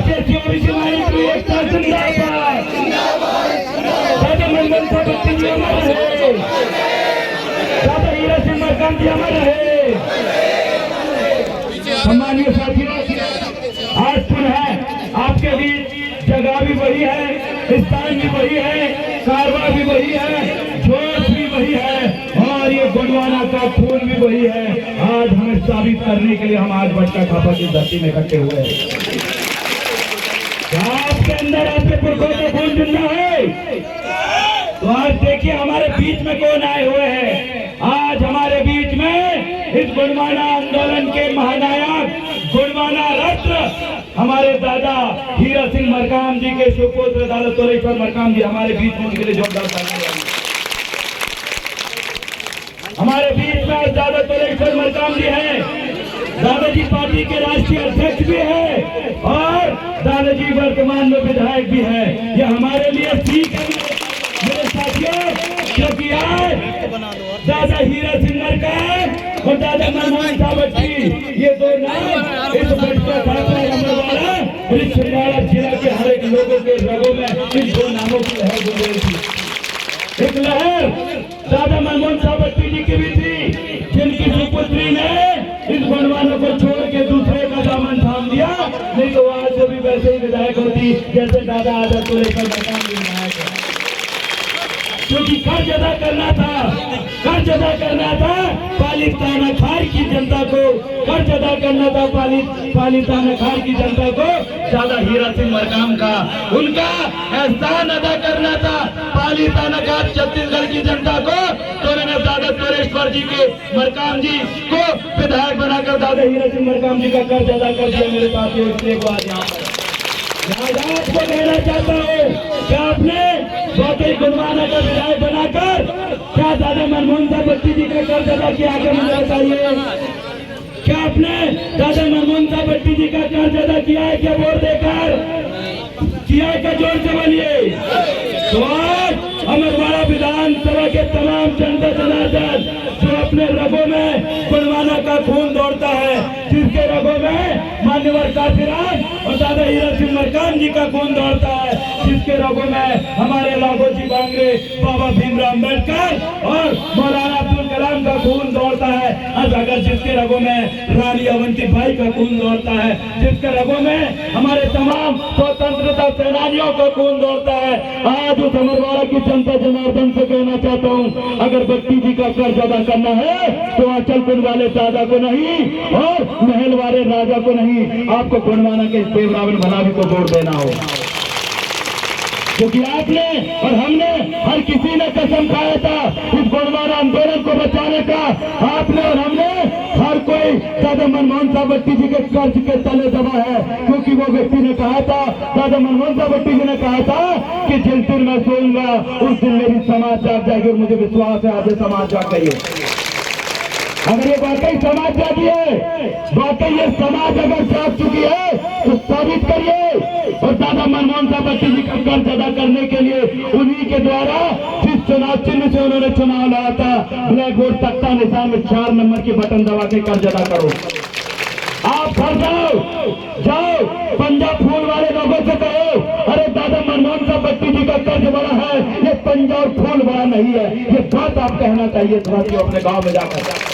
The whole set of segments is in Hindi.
एससी ओबीसी माइनॉरिटी एकता जिंदाबाद। दादा मनमोहन साहब बत्ती जी अमर रहे, दादा हीरा सिंह मरकाम जी अमर रहे। सम्मानीय साथियों, आज पुनः आपके बीच जगह भी वही है, स्थान भी वही है, कारवा भी वही है, जोश भी वही है और ये गोंडवाना का खून भी वही है। आज हमें साबित करने के लिए हम आज बट्टा खापा की धरती में इकट्ठे हुए हैं। आपके अंदर आपके पुरखों का खून जिंदा है तो आज देखिए हमारे बीच में कौन आए हुए हैं। आज हमारे बीच में इस गोंडवाना आंदोलन के महानायक, गोंडवाना रत्न हमारे दादा हीरा सिंह मरकाम जी के सुपुत्र दादा तोरेश्वर मरकाम जी हमारे बीच में उनके लिए जोरदार तालियां। हमारे बीच में दादा तोरेश्वर मरकाम जी हैं, दादाजी पार्टी के राष्ट्रीय अध्यक्ष भी है और दादाजी वर्तमान में विधायक भी है। यह हमारे लिए सीख है मेरे साथियों, क्योंकि आज दादा हीरा सिंह मरकाम और दादा मनमोहन साहब बट्टी ये दो नाम इस बट्टा खापा अमरवाड़ा और इस छिंदवाड़ा जिला के हर एक लोगों के रगों में इन दो नामों की लहर गुजर रही थी। एक लहर दादा मनमोहन साहब बट्टी जी की भी थी, जिनकी सुपुत्री ने इस गोंडवानों को छोड़ के दूसरे का दामन थाम दिया, नहीं तो आज भी वैसे ही विधायक होती जैसे दादा आदर को लेकर मकान विधायक है। क्योंकि कर्ज अदा करना था, कर्ज अदा करना था पालीताना खार की जनता को, कर्ज अदा करना था पालीताना खार की जनता को दादा हीरा सिंह मरकाम का, उनका एहसान अदा करना था पालीताना खार छत्तीसगढ़ की जनता को। तो मैंने दादा तोरेश्वर जी के मरकाम जी को विधायक बनाकर दादा हीरा सिंह मरकाम जी का कर्ज अदा कर दिया मेरे साथियों। इसलिए को आज आपको कहना चाहता हूँ क्या आपने वाकई गोंडवाना का विधायक बनाकर क्या दादा मनमोहन साहब बट्टी जी का कर्ज अदा किया? आगे मुझे बताइए, क्या आपने दादा मनमोहन साहब बट्टी जी का कर्ज अदा किया है? क्या वोट देकर किया है? क्या जोर से बोलिए। तो आज अमरवाड़ा विधानसभा के तमाम जनता जनार्दन जो अपने रगों में गोंडवाना का खून दौड़ता है, जिसके रगों में मान्यवर काशीराज और दादा हीरा सिंह मरकाम जी का खून दौड़ता है, जिसके रगों में हमारे लाखोजी बांगरे, बाबा भीमराव अम्बेडकर और मौलाना अब्दुल कलाम का खून दौड़ता है, अगर जिसके रगों में रानी अवंतीबाई का खून दौड़ता है, जिसके रगों में हमारे तमाम स्वतंत्रता सेनानियों का खून दौड़ता है। आज उस अमरवाड़ा की जनता जनार्दन से कहना चाहता हूँ, अगर बट्टी जी का कर्ज अदा करना है तो आंचलपुर वाले दादा को नहीं और महल वाले राजा को नहीं, आपको गोंडवाना के देवरावण भलावी को वोट देना हो। क्योंकि आपने और हमने हर किसी ने कसम खाया था इस गोंडवाना आंदोलन को बचाने का। आपने और हमने हर कोई दादा मनमोहन साहब बट्टी जी के कर्ज के तले दबा है, क्योंकि वो व्यक्ति ने कहा था, दादा मनमोहन साहब बट्टी जी ने कहा था कि जिस दिन मैं सोऊंगा उस दिन मेरी समाज जाग जाएगी। और मुझे विश्वास है आज समाज जाग गई है। अगर ये वाकई समाज जागी है, वाकई ये समाज अगर जाग चुकी है तो साबित करिए। और दादा मनमोहन साहब बट्टी जी का कर्ज अदा करने के लिए उन्हीं के द्वारा जिस चुनाव चिन्ह से उन्होंने चुनाव लड़ा था, ब्लैक बोर्ड तख्ता निशान में 4 नंबर की बटन दबा के कर्ज अदा करो। आप घर जाओ पंजाब फूल वाले लोगों से कहो, अरे दादा मनमोहन साहब बट्टी जी का कर्ज बड़ा है, ये पंजाब फूल बड़ा नहीं है। ये बात आप कहना चाहिए साथियों अपने गांव में जाकर।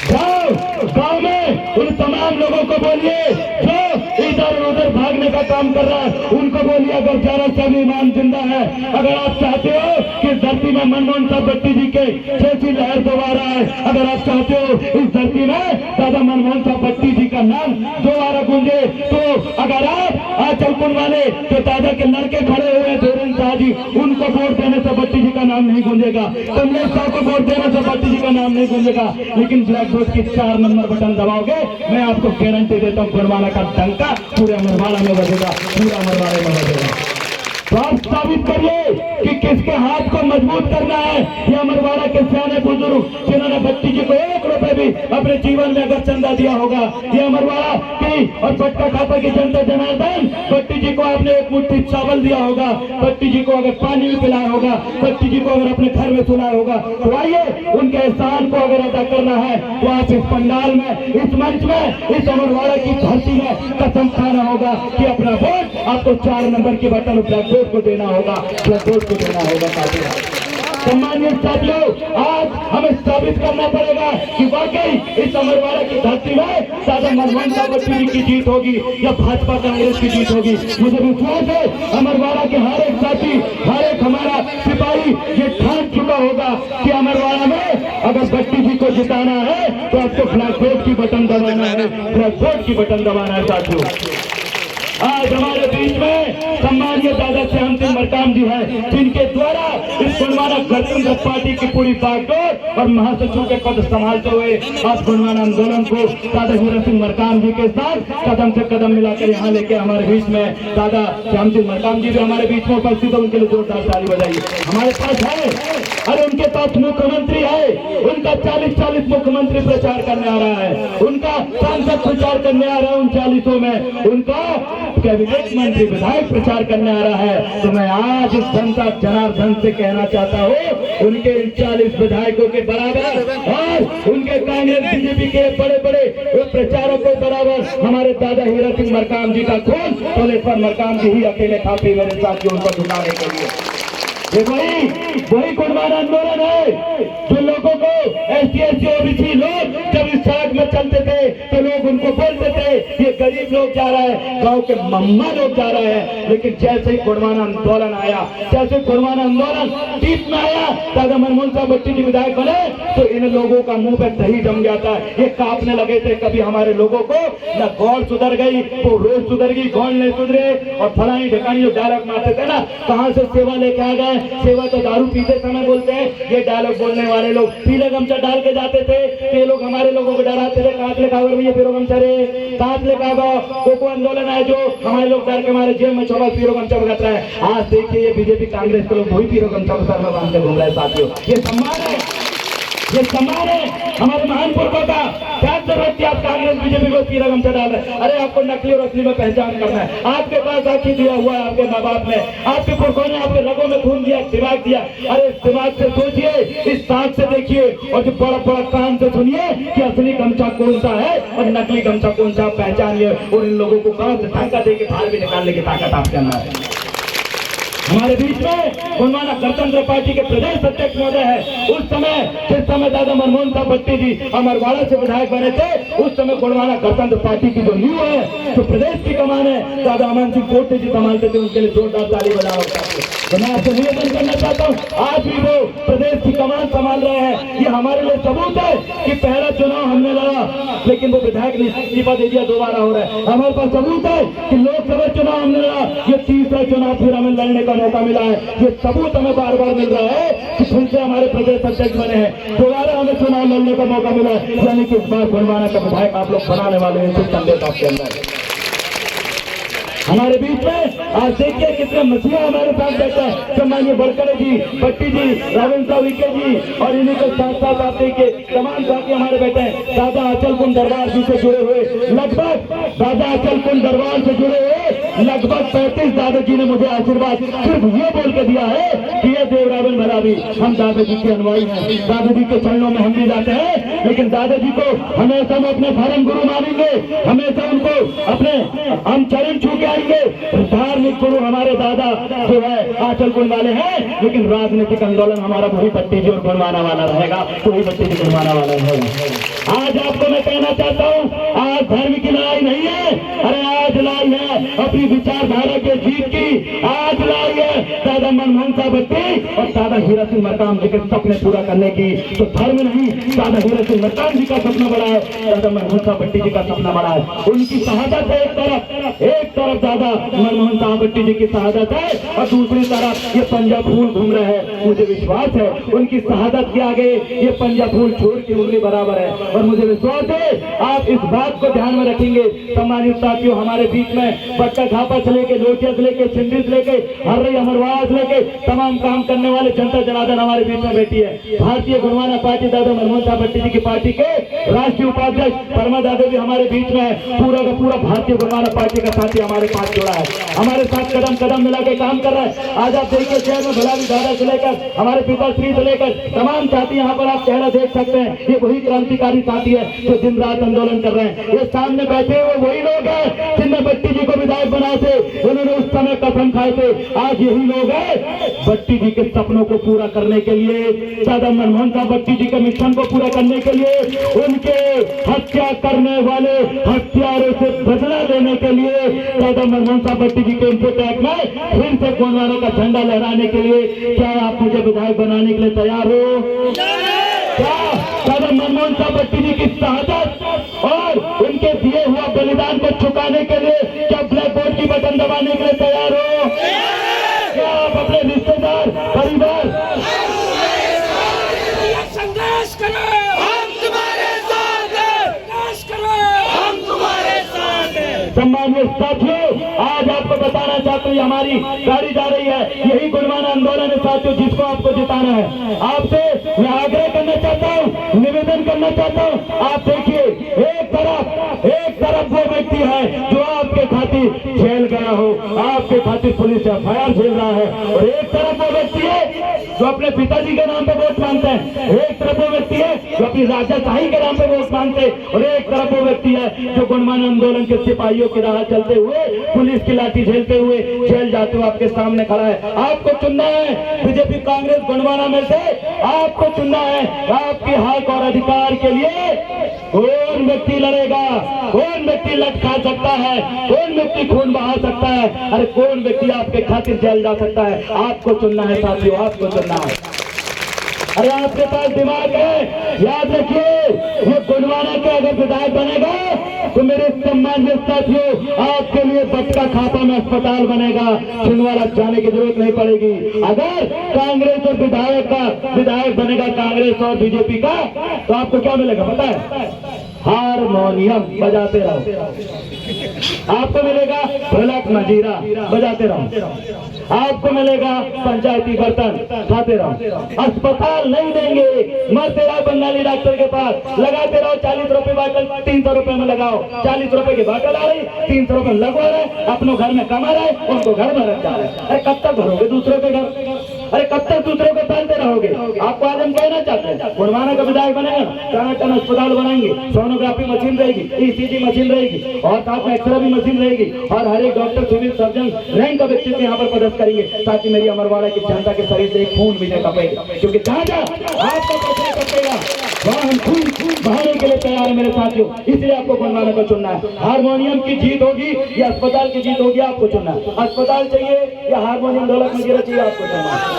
जाओ गांव में उन तमाम लोगों को बोलिए जो इधर उधर भागने का काम कर रहा है, उनको बोलिए अगर जरा सा भी ईमान जिंदा है, अगर आप चाहते हो कि धरती में मनमोहन साहब बट्टी जी के जैसी लहर दोबारा है, अगर आप चाहते हो इस धरती में दादा मनमोहन साहब बट्टी जी का नाम दोबारा गूंजे, तो अगर आप आंचलपुर वाले जो दादा के लड़के खड़े हुए हैं धीरेन्द्र शाह जी, उनको वोट देने से बट्टी जी का नाम नहीं गूंजेगा, कमलेश साहब को वोट देने से बट्टी जी का नाम नहीं गूंजेगा। लेकिन ब्लैक बोर्ड की 4 नंबर बटन दबाओगे, मैं आपको गारंटी देता हूँ गोंडवाना का डंका पूरे अमरवाड़ा में बजेगा, पूरा अमरवाड़ा में बजेगा। तो आप साबित करिए कि किसके हाथ को मजबूत करना है। ये अमरवाड़ा के सियाने बुजुर्ग जिन्होंने बट्टी जी को 1 रुपए भी अपने जीवन में अगर चंदा दिया होगा, ये अमरवाड़ा की और बट्टा खापा की जनता जनार्दन बट्टी जी को आपने एक मुट्ठी चावल दिया होगा, भट्टी जी को अगर पानी भी पिलाया होगा, भट्टी जी को अगर अपने घर में सुलाया होगा, तो आइए उनके एहसान को अगर अदा करना है तो आप इस पंडाल में, इस मंच में, इस अमरवाड़ा की धरती में कसम खाना होगा कि अपना वोट आपको 4 नंबर के बटन ब्लैक बोर्ड को देना होगा, ब्लैक बोर्ड को देना होगा। साथियों, सम्मानित साथियों, आज हमें साबित करना पड़ेगा कि वाकई इस अमरवाड़ा की धरती में दादा मनमोहन सावंत जी की जीत होगी या भाजपा कांग्रेस की जीत होगी। मुझे विश्वास है अमरवाड़ा के हर एक साथी, हर एक हमारा सिपाही ये ठान चुका होगा कि अमरवाड़ा में अगर भट्टी जी को जिताना है तो आपको ब्लैक बोर्ड की बटन दबाना है, ब्लैक बोर्ड की बटन दबाना है। साथियों, आज हमारे बीच में सम्मानीय दादा श्याम सिंह मरकाम जी हैं, जिनके द्वारा इस गोंडवाना गणतंत्र पार्टी की पूरी बागडोर और महासचिव के पद संभालते हुए आज गोंडवाना आंदोलन को दादा हीरा सिंह मरकाम जी के साथ कदम से कदम मिलाकर यहाँ लेके हमारे बीच में दादा श्याम सिंह मरकाम जी भी हमारे बीच में उपस्थित है। उनके लिए जोरदार ताली बजाइए। हमारे पास है, अरे उनके पास मुख्यमंत्री है, उनका 40 मुख्यमंत्री प्रचार करने आ रहा है, उनका सांसद प्रचार करने आ रहा है 39 में, उनका कैबिनेट मंत्री विधायक प्रचार करने आ रहा है। तो मैं आज इस जनता जनार्दन से कहना चाहता हूँ, उनके 40 विधायकों के बराबर और उनके कांग्रेस बीजेपी के बड़े बड़े प्रचारकों बराबर हमारे दादा हीरा सिंह मरकाम जी का खून तोलेश्वर मरकाम जी ही अकेले काफी मेरे साथियों उनको झुकाने के लिए। ये वही गोंडवाना आंदोलन है जो लोगों को SC OBC लोग जब इस सड़क में चलते थे तो लोग उनको बोलते थे ये गरीब लोग जा रहे हैं, गांव के मम्मा लोग जा रहे हैं। लेकिन जैसे ही गोंडवाना आंदोलन आया, जैसे गोंडवाना आंदोलन बीच में आया, दादा मनमोहन साहब जी विधायक बने तो इन लोगों का मुंह पे दही जम गया था, ये कांपने लगे थे। कभी हमारे लोगों को न गौड़ सुधर गई, वो रोज सुधर गई, गौड़ नहीं सुधरे, और फलानी ढकानी जो डायलॉग मारते थे ना, कहाँ से सेवा लेके आ गए, सेवा तो दारू पीते समय बोलते हैं। ये डायलॉग बोलने वाले लोग पीले गमछा डाल के जाते थे, ये लोग हमारे लोगों को डराते थे, कांच लेकर आओ भैया पीरो गमछा रे, कांच लेकर आओ। कोको आंदोलन है जो हमारे लोग डर के हमारे जेब में छोड़ा पीरो गमछा भगत रहा है। आज देखिए ये बीजेपी कांग्रेस के लोग वही पीरो गमछा को सर में बांध के घूम रहे हैं। साथियों, ये सम्मान है, ये सम्मान है हमारे महान पुरखों का। क्या जरूरत थी आप कांग्रेस बीजेपी को पीरा गमछा डाल रहे? अरे आपको नकली और असली में पहचान करना है। आपके पास आखिर दिया हुआ है आपके माँ बाप ने, आपके पुरखों ने आपके रगों में खून दिया, दिमाग दिया। अरे इस दिमाग से सोचिए, इस सांस से देखिए और जो बड़ा बड़ा कान से सुनिए कि असली गमछा कौन सा है और नकली गमछा कौन सा, पहचानिए। और इन लोगों को गांव से धक्का दे के बाहर भी निकालने की ताकत आपके अंदर है। हमारे बीच में गोंडवाना गणतंत्र पार्टी के प्रदेश अध्यक्ष महोदय है। उस समय जिस समय दादा मनमोहन साहब भट्टी जी अमरवाड़ा से विधायक बने थे, उस समय गोंडवाना गणतंत्र पार्टी की जो न्यू है, जो प्रदेश की कमान है, दादा अमन सिंह कोटे जी संभालते थे। उनके लिए जोरदार ताली बजाओ। तो मैं आपसे निवेदन करना चाहता हूँ, आज भी वो प्रदेश की कमान संभाल रहे हैं। ये हमारे लिए सबूत है कि पहला चुनाव हमने लड़ा, लेकिन वो विधायक ने इस्तीफा दे दिया, दोबारा हो रहा है। हमारे पास सबूत है कि लोकसभा चुनाव हमने लड़ा, ये तीसरा चुनाव फिर हमें लड़ने का मौका मिला है। ये सबूत हमें बार बार मिल रहा है कि फिर से हमारे प्रदेश अध्यक्ष बने हैं, दोबारा हमें चुनाव लड़ने का मौका मिला है। यानी कि इस बार गोंडवाना का विधायक आप लोग बनाने वाले हैं, कुछ संदेश आपके अंदर है। हमारे बीच में आज देखिए कितने मसीहा हमारे साथ बैठे हैं। सम्मानीय बड़कड़े जी, भट्टी जी, रावण साहब विके जी और इन्हीं के साथ साथ आप देखिए तमाम साथी हमारे बैठे हैं। दादा अचल कुंड दरबार जी से जुड़े हुए लगभग, दादा अचल कुंड दरबार से जुड़े हुए लगभग 35 दादाजी ने मुझे आशीर्वाद सिर्फ ये बोल के दिया है कि ये देव रावण भला भी हम दादाजी के अनुयायी हैं, दादाजी के चरणों में हम भी जाते हैं। लेकिन दादाजी को हमेशा हम अपने धर्म गुरु मानेंगे, हमेशा उनको अपने हम चरण छू के आएंगे। धार्मिक गुरु हमारे दादा जो है आंचल कुंड वाले हैं, लेकिन राजनीतिक आंदोलन हमारा वही भट्टी जी और गुणवाना वाला रहेगा, वही भट्टी जी गुणवाना वाला रहेगा। आज आपको मैं कहना चाहता हूँ, आज धर्म की लड़ाई नहीं है, अरे आज लड़ाई है अपनी विचारधारा के जीत की। आज लड़ाई है दादा मनमोहन साहब भट्टी और दादा हीरा सिंह मरकाम जी के सपने पूरा करने की। तो धर्म नहीं, दादा हीरा सिंह मरकाम जी का सपना बड़ा है, दादा मनमोहन साहब भट्टी जी का सपना बड़ा है। उनकी शहादत है एक तरफ दादा मनमोहन साहब भट्टी जी की शहादत है और दूसरी तरफ ये पंजा फूल घूम रहे हैं। मुझे विश्वास है उनकी शहादत के आगे ये पंजा फूल छोड़ की उंगली बराबर है। और मुझे विश्वास है आप इस बात को ध्यान में रखेंगे। सम्मानित साथियों, हमारे बीच में बट्टा झापा से लेके लोटिया से लेके छिंडी से लेके हर्री अमरवाड़ा से लेके तमाम काम करने वाले जनता जनार्दन हमारे बीच में बैठी है। भारतीय गुणवाना पार्टी दादा मनमोहन साहब भट्टी जी की पार्टी के राष्ट्रीय उपाध्यक्ष परमा दादा भी हमारे बीच में है। पूरा का पूरा भारतीय गुणवाना पार्टी का साथी हमारे हमारे साथ जुड़ा है, हमारे साथ कदम कदम मिला के काम कर रहा है। आज आप देखिए शहर में भला भी दादा से लेकर हमारे पिताश्री से लेकर तमाम साथी यहाँ पर आप चेहरा देख सकते हैं, ये वही क्रांतिकारी साथी है जो दिन रात आंदोलन कर रहे हैं। ये सामने बैठे हुए वही लोग हैं जिनने भट्टी जी को विधायक बनाए थे, उन्होंने उस समय कसम खाए थे। आज यही लोग हैं भट्टी जी के सपनों को पूरा करने के लिए, दादा मनमोहन साहब भट्टी जी के मिशन को पूरा करने के लिए, उनके हत्या करने वाले हत्यारों से बदला लेने के लिए, दादा मनमोहन साहब भट्टी जी के इंपोटैक में फिर से गोंडवाना का झंडा लहराने के लिए क्या आप मुझे विधायक बनाने के लिए तैयार हो? क्या दादा मनमोहन साहब भट्टी जी की शहादत और उनके दिए हुआ बलिदान को चुकाने के लिए क्या ब्लैक बोर्ड की बटन दबाने के लिए तैयार हो? क्या आप अपने रिश्तेदार परिवार संघर्ष करो, हम तुम्हारे साथ हैं, संघर्ष करो, हम तुम्हारे साथ हैं। सम्मानित साथियों, आज आपको बताना चाहता हूँ हमारी गाड़ी जा रही है, यही गोंडवाना आंदोलन है साथियों, जिसको आपको जिताना है। आपसे मैं आग्रह करना चाहता हूँ, निवेदन करना चाहता हूँ, आप देखिए एक तरफ वो व्यक्ति है जो आपके खातिर जेल गया हो, आपके खातिर पुलिस एफआईआर झेल रहा है, और एक तरफ वो व्यक्ति है जो अपने पिताजी के नाम पे वोट मांगते हैं, एक तरफ वो व्यक्ति है जो अपनी राजाशाही के नाम पे वोट मांगते हैं, और एक तरफ वो व्यक्ति है जो गोंडवाना आंदोलन के सिपाहियों की राह चलते हुए, पुलिस की लाठी झेलते हुए जेल जाते हुए आपके सामने खड़ा है। आपको चुनना है बीजेपी कांग्रेस गोंडवाना में से, आपको चुनना है आपके हक और अधिकार के लिए कौन व्यक्ति लड़ेगा, कौन व्यक्ति लट खा सकता है, कौन व्यक्ति खून बहा सकता है, अरे कौन व्यक्ति आपके खातिर जेल जा सकता है। आपको चुनना है साथियों, आपको चुनना है। अरे आपके पास दिमाग है, याद रखिए, ये गोंडवाना के अगर विधायक बनेगा तो मेरे सम्मानित साथियों आपके लिए बटका खापा में अस्पताल बनेगा, छिंदवाड़ा जाने की जरूरत नहीं पड़ेगी। अगर कांग्रेस और विधायक बनेगा कांग्रेस और बीजेपी का, तो आपको क्या मिलेगा पता है? हारमोनियम बजाते रहो, आपको मिलेगा ढोलक मंजीरा बजाते रहो, आपको मिलेगा पंचायती बर्तन खाते रहो, अस्पताल नहीं देंगे, मरते रहो बंगाली डॉक्टर के पास, लगाते रहो 40 रुपए बाटल, 300 रुपए में लगाओ, 40 रुपए की बाटल आ रही, 300 रुपए लगवा रहे, अपनों घर में कमा रहे, उनको घर में रख जा रहे। अरे कब तक भरोगे दूसरों के घर? अरे कब तक दूसरों को पालते रहोगे? आपको आज हम कहना चाहते हैं, गोंडवाना का विधायक बनेगा, टन अस्पताल बनाएंगे, सोनोग्राफी मशीन रहेगी, ईसीजी मशीन रहेगी, और साथ में एक्सरे भी मशीन रहेगी, और हर एक डॉक्टर सिविल सर्जन रैंक का व्यक्तित्व यहाँ पर पदस्थ करेंगे, ताकि मेरी अमरवाड़ा की जनता के शरीर से खून भी नहीं कपेगा, क्योंकि जहाँ जहाँ आपका पैसा कपेगा वहाँ हम खून बहाने के लिए तैयार है मेरे साथियों। इसलिए आपको गोंडवाना को चुनना है। हारमोनियम की जीत होगी या अस्पताल की जीत होगी, आपको चुनना है। अस्पताल चाहिए या हारमोनियम ढोलक मंजीरा चाहिए, आपको चुनना है।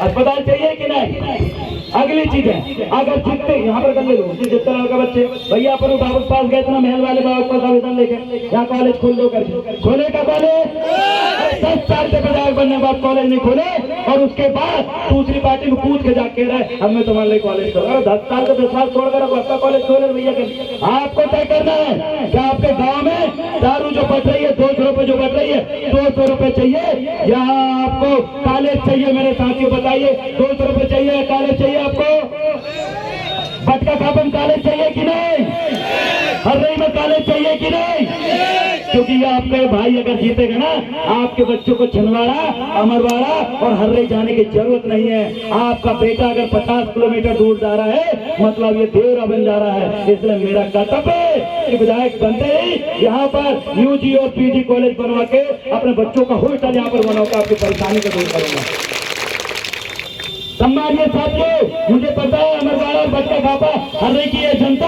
अस्पताल चाहिए कि नहीं? अगली चीज है, अगर जीतते यहाँ पर कर ले लो, जितने लड़का बच्चे भैया अपन बाबू के पास गए थे ना, महल वाले बाबू के पास आवेदन लेके, यहाँ कॉलेज खोल दो करके, खोले का कॉलेज 10 साल से विधायक बनने के बाद कॉलेज नहीं खोले, और उसके बाद दूसरी पार्टी में कूद के जाके रहे अब मैं तुम्हारे लिए कॉलेज खोलूंगा। 10 साल का विश्वास छोड़कर आपका कॉलेज खोले भैया के। आपको तय करना है क्या आपके गाँव में दारू जो बट रही है 200 रुपए जो बट रही है, 200 रुपए चाहिए या आपको कॉलेज चाहिए? मेरे साथियों बताइए, 200 रुपए चाहिए या कॉलेज चाहिए? आपको बटका खापन कॉलेज चाहिए कि नहीं? हर्रई में कॉलेज चाहिए कि नहीं? क्योंकि ये आपके भाई अगर जीतेगा ना, आपके बच्चों को छिंदवाड़ा, अमरवाड़ा और हर्रई जाने की जरूरत नहीं है। आपका बेटा अगर 50 किलोमीटर दूर जा रहा है, मतलब ये देवरा बन जा रहा है। इसलिए मेरा कर्तव्य है कि विधायक बनते ही यहाँ पर यूजी और पीजी कॉलेज बनवा के अपने बच्चों का हॉस्टल यहाँ पर बनवा के आपकी परेशानी को दूर करूंगा। सम्मानित साथियों, मुझे पता है अमरवाड़ा और बटका खापा हर्रई की ये जनता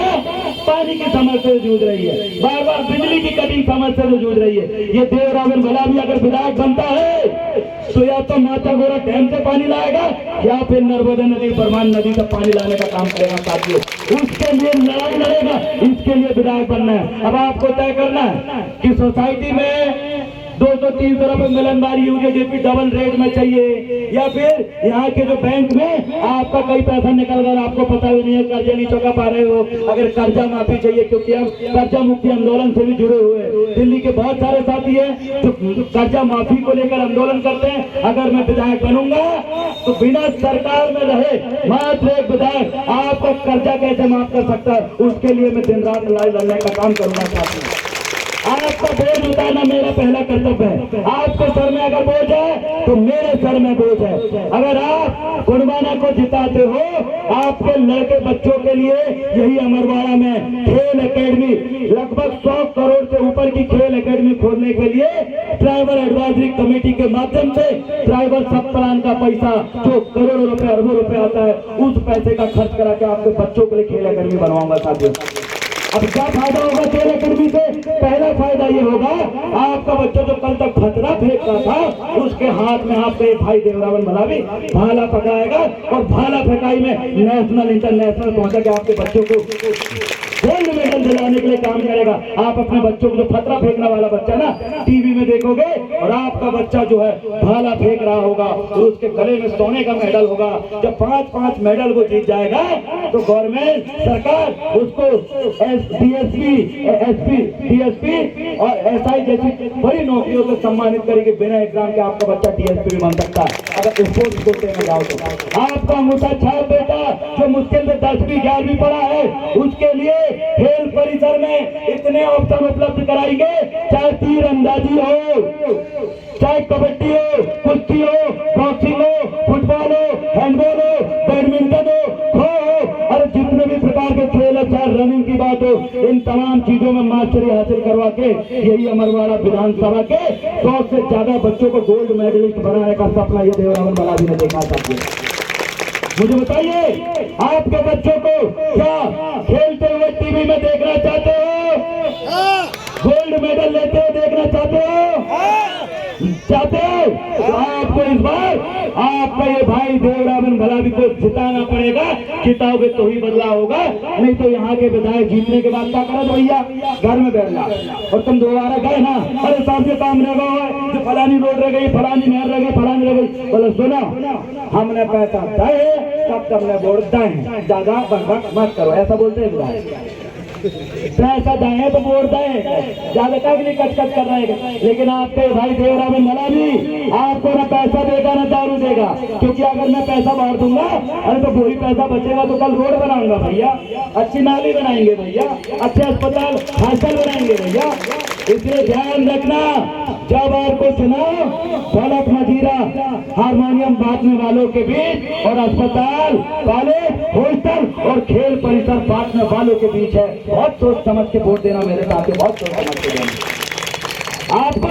पानी की समस्या से जूझ रही है, बार बार बिजली की कटिंग समस्या से जूझ रही है। ये देवरावन भला भी अगर विधायक बनता है तो या तो माता गोरा डैम से पानी लाएगा या फिर नर्मदा नदी, परमान नदी से पानी लाने का काम करेगा साथियों। उसके लिए लड़ाई लड़ेगा, इसके लिए विधायक बनना है। अब आपको तय करना है कि सोसाइटी में 200-300 रुपए मिलन वाली यूरिया डीपी डबल रेट में चाहिए, या फिर यहाँ के जो बैंक में आपका कई पैसा निकल गया, आपको पता भी नहीं है, कर्जा नहीं चुका पा रहे हो, अगर कर्जा माफी चाहिए, क्योंकि हम कर्जा मुक्ति आंदोलन से भी जुड़े हुए हैं। दिल्ली के बहुत सारे साथी हैं जो कर्जा माफी को लेकर आंदोलन करते हैं। अगर मैं विधायक बनूंगा तो बिना सरकार में रहे मात्र एक विधायक आपका कर्जा कैसे माफ कर सकता है, उसके लिए मैं दिन रात लड़ाई लड़ने का काम करूंगा साथी। आपका बोझ उतारना मेरा पहला कर्तव्य है। आपके सर में अगर बोझ है तो मेरे सर में बोझ है। अगर आप गोंडवाना को जिताते हो, आपके लड़के बच्चों के लिए यही अमरवाड़ा में खेल एकेडमी, लगभग 100 करोड़ से ऊपर की खेल एकेडमी खोलने के लिए ट्राइबल एडवाइजरी कमेटी के माध्यम से ट्राइबल सब प्लान का पैसा जो करोड़ों रुपए अरबों रुपए आता है, उस पैसे का खर्च करा के आपके बच्चों के लिए खेल एकेडमी बनवाऊंगा साथियों। अब क्या फायदा होगा खेल एकेडमी से? पहला फायदा ये होगा, आपका बच्चा जो कल तक खतरा फेंक रहा था, उसके हाथ में आपके भाई देवरावन मलावी भाला पकड़ाएगा और भाला फेंकाई में नेशनल इंटरनेशनल पहुंचा के आपके बच्चों को गोल्ड मेडल दिलाने के लिए काम करेगा। आप अपने बच्चों को, जो खतरा फेंकने वाला बच्चा ना टीवी में देखोगे, और आपका बच्चा जो है भाला फेंक रहा होगा तो उसके गले में सोने का मेडल होगा। जब 5-5 मेडल वो जीत जाएगा तो गवर्नमेंट सरकार उसको डीएसपी और एसआई जैसी बड़ी नौकरियों से सम्मानित करेगी। बिना एग्जाम के आपका बच्चा डीएसपी भी बन सकता है अगर स्पोर्ट्स कोटे में जाओ तो। आपका अंगूठा छाप बेटा जो मुश्किल से 10वीं 11वीं पढ़ा है, उसके लिए खेल परिसर में इतने ऑप्शन उपलब्ध कराएंगे, चाहे तीरंदाजी हो, चाहे कबड्डी हो, कुश्ती हो, बॉक्सिंग हो, फुटबॉल हो, हैंडबॉल हो, बैडमिंटन हो, खो हो, और जितने भी प्रकार के खेल है, चाहे रनिंग की बात हो, इन तमाम चीजों में मास्टरी हासिल करवा के यही अमरवाड़ा विधानसभा के 100 से ज्यादा बच्चों को गोल्ड मेडलिस्ट बनाने का सपना ये देवरावन मलावी ने देखा था। मुझे बताइए, आपके बच्चों को क्या खेलते हुए टीवी में देखना चाहते हो? गोल्ड मेडल लेते हुए देखना चाहते हो? चाहते हो? तो आपको इस बार आपका ये भाई देवरावन मलावी को जिताना पड़ेगा। जिताओगे तो ही बदलाव होगा, नहीं तो यहाँ के विधायक जीतने के बाद क्या करा भैया, घर में बैठ जा। और तुम दोबारा गए ना, अरे साहब ये काम रह गया, जो फलानी रोड रह गई, फलानी नहर रह गई, फलानी रह गई, बोले सुनो हमने पैसा दिए तब तुमने वोट दें, ज्यादा बकबक मत करो, ऐसा बोलते हैं विधायक। पैसा दें तो वोट दें, ज्यादा तक नहीं कचकच कर रहे हैं। लेकिन आपके भाई देवरावन मलावी आपको ना पैसा देगा ना दारू देगा, क्योंकि अगर मैं पैसा बांट दूंगा, अरे तो वही पैसा बचेगा तो कल रोड बनाऊंगा भैया, अच्छी नाली बनाएंगे भैया, अच्छे अस्पताल हॉस्टल बनाएंगे भैया। इसलिए ध्यान रखना, जब आपको चुनाव ढोलक मजीरा हारमोनियम बांटने वालों के बीच और अस्पताल कॉलेज हॉस्टल और खेल परिसर बांटने वालों के बीच है, बहुत सोच समझ के वोट देना मेरे साथ, बहुत सोच समझ के देना। आपको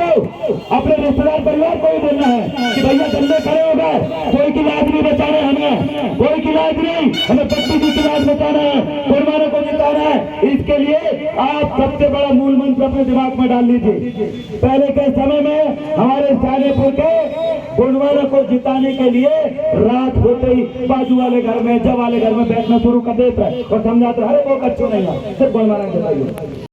अपने रिश्तेदार परिवार को ही बोलना है कि भैया गंदे खड़े हो गए, कोई की लाज नहीं बचाना है, हमें कोई की लाज नहीं, हमें पट्टी की लाज बचाना है, गोंडवाना को जिताना है। इसके लिए आप सबसे बड़ा मूल मंत्र अपने दिमाग में डाल लीजिए। पहले के समय में हमारे शाहजहांपुर के गोंडवाना को जिताने के लिए रात होते ही बाजू वाले घर में, जब वाले घर में बैठना शुरू कर देता है और समझाते अरे वो कच्चू नहीं है, सिर्फ गोंडवाना जिताइए।